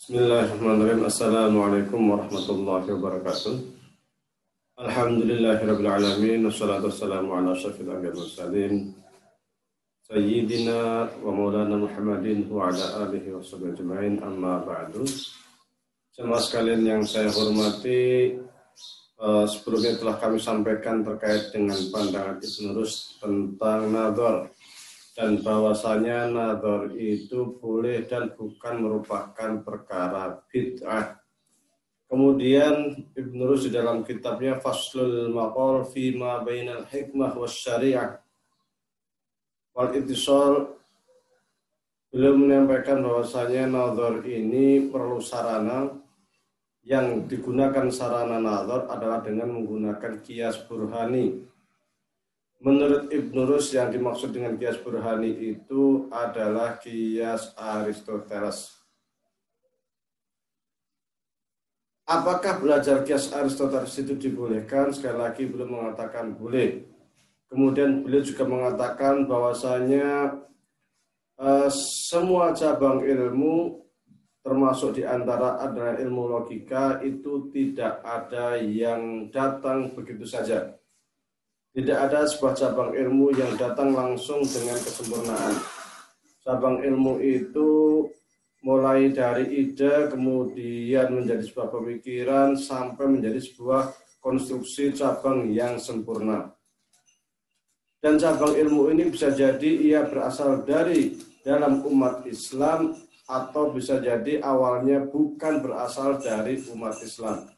Bismillahirrahmanirrahim. Assalamualaikum warahmatullahi wabarakatuh. Alhamdulillahirabbil alamin wassalatu wassalamu ala asyrafil anbiya'i wal mursalin sayyidina wa maulana Muhammadin wa ala alihi washabbihi ajmain, amma ba'du. Jemaah sekalian yang saya hormati, sebelumnya telah kami sampaikan terkait dengan pandangan Ibnu Rushd tentang nadhar, dan bahwasanya nadhar itu boleh dan bukan merupakan perkara bid'ah. Kemudian Ibnu Rushd di dalam kitabnya Faslul Maqal fi ma bainal hikmah was syariah wal ittisal, beliau menyampaikan bahwasanya nadhar ini perlu sarana. Yang digunakan sarana nadhar adalah dengan menggunakan qiyas burhani. Menurut Ibnu Rushd, yang dimaksud dengan qiyas burhani itu adalah qiyas Aristoteles. Apakah belajar qiyas Aristoteles itu dibolehkan? Sekali lagi beliau mengatakan boleh. Kemudian beliau juga mengatakan bahwasanya semua cabang ilmu, termasuk di antara adalah ilmu logika, itu tidak ada yang datang begitu saja. Tidak ada sebuah cabang ilmu yang datang langsung dengan kesempurnaan. Cabang ilmu itu mulai dari ide, kemudian menjadi sebuah pemikiran, sampai menjadi sebuah konstruksi cabang yang sempurna. Dan cabang ilmu ini bisa jadi ia berasal dari dalam umat Islam, atau bisa jadi awalnya bukan berasal dari umat Islam.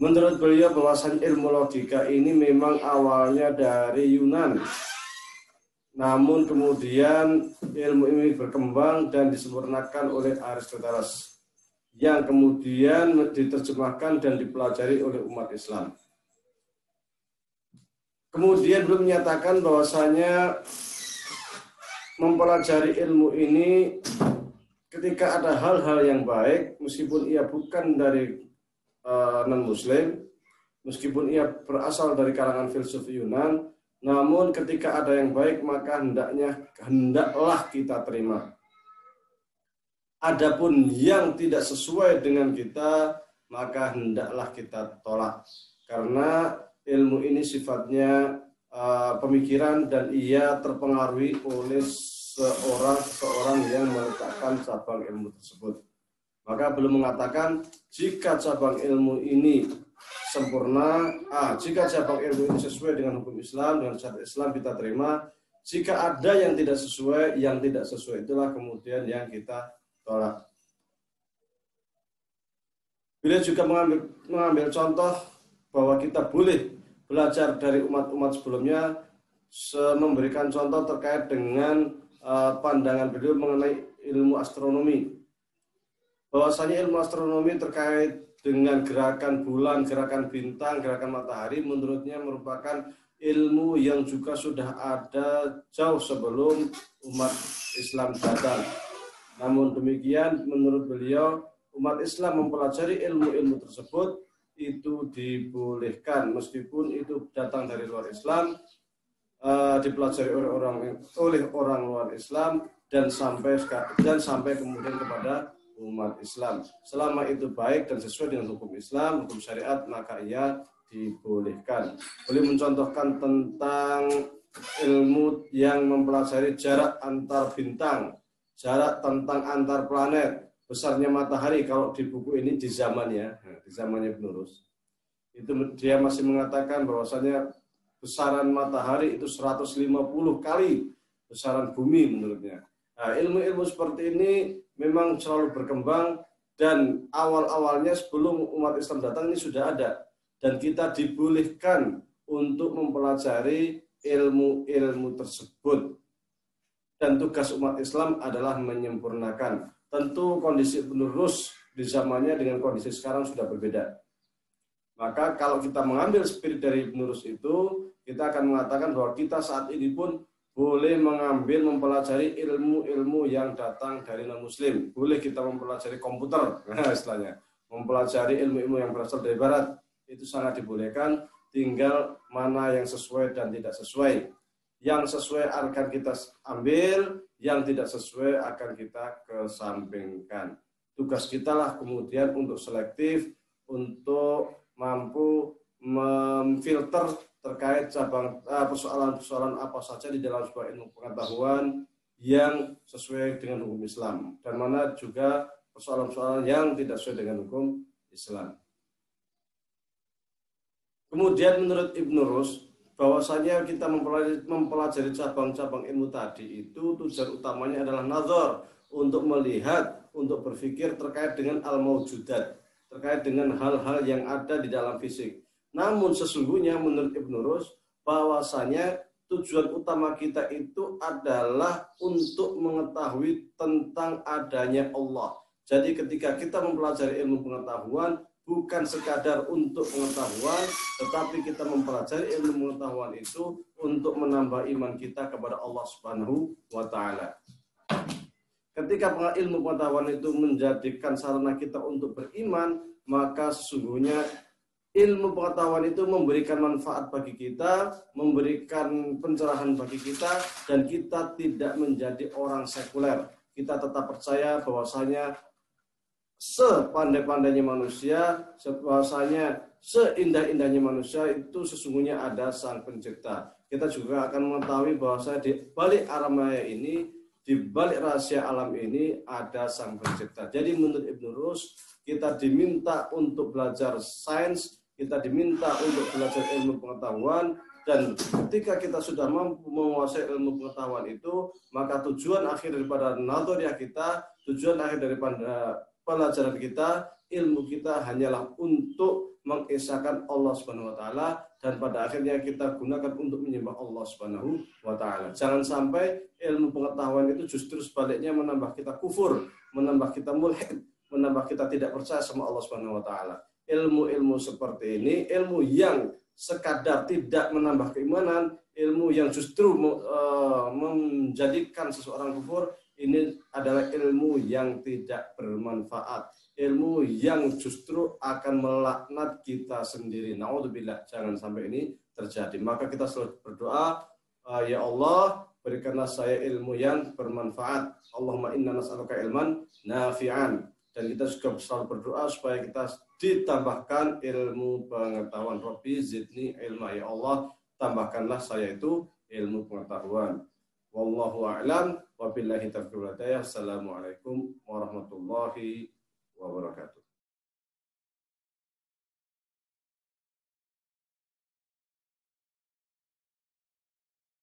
Menurut beliau, bahwasan ilmu logika ini memang awalnya dari Yunan. Namun kemudian ilmu ini berkembang dan disempurnakan oleh Aristoteles, yang kemudian diterjemahkan dan dipelajari oleh umat Islam. Kemudian beliau menyatakan bahwasanya mempelajari ilmu ini ketika ada hal-hal yang baik, meskipun ia bukan dari non-muslim, meskipun ia berasal dari kalangan filsuf Yunan, namun ketika ada yang baik maka hendaklah kita terima. Adapun yang tidak sesuai dengan kita, maka hendaklah kita tolak, karena ilmu ini sifatnya pemikiran dan ia terpengaruhi oleh seorang yang meletakkan cabang ilmu tersebut. Maka belum mengatakan jika cabang ilmu ini sempurna, jika cabang ilmu ini sesuai dengan hukum Islam, dengan syariat Islam, kita terima. Jika ada yang tidak sesuai, itulah kemudian yang kita tolak. Beliau juga mengambil contoh bahwa kita boleh belajar dari umat-umat sebelumnya, memberikan contoh terkait dengan pandangan beliau mengenai ilmu astronomi. Bahwasanya ilmu astronomi terkait dengan gerakan bulan, gerakan bintang, gerakan matahari, menurutnya merupakan ilmu yang juga sudah ada jauh sebelum umat Islam datang. Namun demikian, menurut beliau, umat Islam mempelajari ilmu-ilmu tersebut itu dibolehkan, meskipun itu datang dari luar Islam, dipelajari oleh orang luar Islam, dan sampai kemudian kepada umat Islam. Selama itu baik dan sesuai dengan hukum Islam, hukum syariat, maka ia dibolehkan. Boleh mencontohkan tentang ilmu yang mempelajari jarak antar bintang, jarak tentang antar planet, besarnya matahari. Kalau di buku ini di zamannya Ibnu Rushd, itu dia masih mengatakan bahwasanya besaran matahari itu 150 kali besaran bumi menurutnya. Nah, ilmu-ilmu seperti ini memang selalu berkembang, dan awal-awalnya sebelum umat Islam datang ini sudah ada, dan kita dibolehkan untuk mempelajari ilmu-ilmu tersebut. Dan tugas umat Islam adalah menyempurnakan. Tentu kondisi Ibnu Rushd di zamannya dengan kondisi sekarang sudah berbeda. Maka kalau kita mengambil spirit dari Ibnu Rushd itu, kita akan mengatakan bahwa kita saat ini pun boleh mempelajari ilmu-ilmu yang datang dari non-muslim. Boleh kita mempelajari komputer, istilahnya. Mempelajari ilmu-ilmu yang berasal dari barat. Itu sangat dibolehkan, tinggal mana yang sesuai dan tidak sesuai. Yang sesuai akan kita ambil, yang tidak sesuai akan kita kesampingkan. tugas kita lah kemudian untuk selektif, untuk mampu memfilter terkait persoalan-persoalan apa saja di dalam sebuah ilmu pengetahuan yang sesuai dengan hukum Islam dan mana juga persoalan-persoalan yang tidak sesuai dengan hukum Islam. Kemudian menurut Ibnu Rus, bahwasanya kita mempelajari cabang-cabang ilmu tadi itu tujuan utamanya adalah nazar, untuk melihat, untuk berpikir terkait dengan al-mawjudat, terkait dengan hal-hal yang ada di dalam fisik. Namun sesungguhnya menurut Ibnu Rus, bahwasanya tujuan utama kita itu adalah untuk mengetahui tentang adanya Allah. Jadi ketika kita mempelajari ilmu pengetahuan, bukan sekadar untuk pengetahuan, tetapi kita mempelajari ilmu pengetahuan itu untuk menambah iman kita kepada Allah Subhanahu wa Ta'ala. Ketika ilmu pengetahuan itu menjadikan sarana kita untuk beriman, maka sesungguhnya ilmu pengetahuan itu memberikan manfaat bagi kita, memberikan pencerahan bagi kita, dan kita tidak menjadi orang sekuler. Kita tetap percaya bahwasanya sepandai-pandainya manusia, bahwasanya seindah-indahnya manusia itu sesungguhnya ada Sang Pencipta. Kita juga akan mengetahui bahwasanya di balik alam maya ini, di balik rahasia alam ini ada Sang Pencipta. Jadi menurut Ibnu Rus, kita diminta untuk belajar sains, kita diminta untuk belajar ilmu pengetahuan, dan ketika kita sudah mampu menguasai ilmu pengetahuan itu, maka tujuan akhir daripada nadhariah kita, tujuan akhir daripada pelajaran kita, ilmu kita hanyalah untuk mengesahkan Allah Subhanahu wa Ta'ala, dan pada akhirnya kita gunakan untuk menyembah Allah Subhanahu wa Ta'ala. Jangan sampai ilmu pengetahuan itu justru sebaliknya menambah kita kufur, menambah kita mulhid, menambah kita tidak percaya sama Allah Subhanahu wa Ta'ala. Ilmu-ilmu seperti ini, ilmu yang sekadar tidak menambah keimanan, ilmu yang justru menjadikan seseorang kufur, ini adalah ilmu yang tidak bermanfaat, ilmu yang justru akan melaknat kita sendiri. Naudzubillah, jangan sampai ini terjadi. Maka kita selalu berdoa, ya Allah, berikanlah saya ilmu yang bermanfaat. Allahumma inna nas'aluka ilman nafi'an. Dan kita juga selalu berdoa supaya kita ditambahkan ilmu pengetahuan. Rabbi zidni ilma, ya Allah, tambahkanlah saya itu ilmu pengetahuan. Wallahu a'lam wa billahi taufiq wal hidayah. Assalamualaikum warahmatullahi wabarakatuh.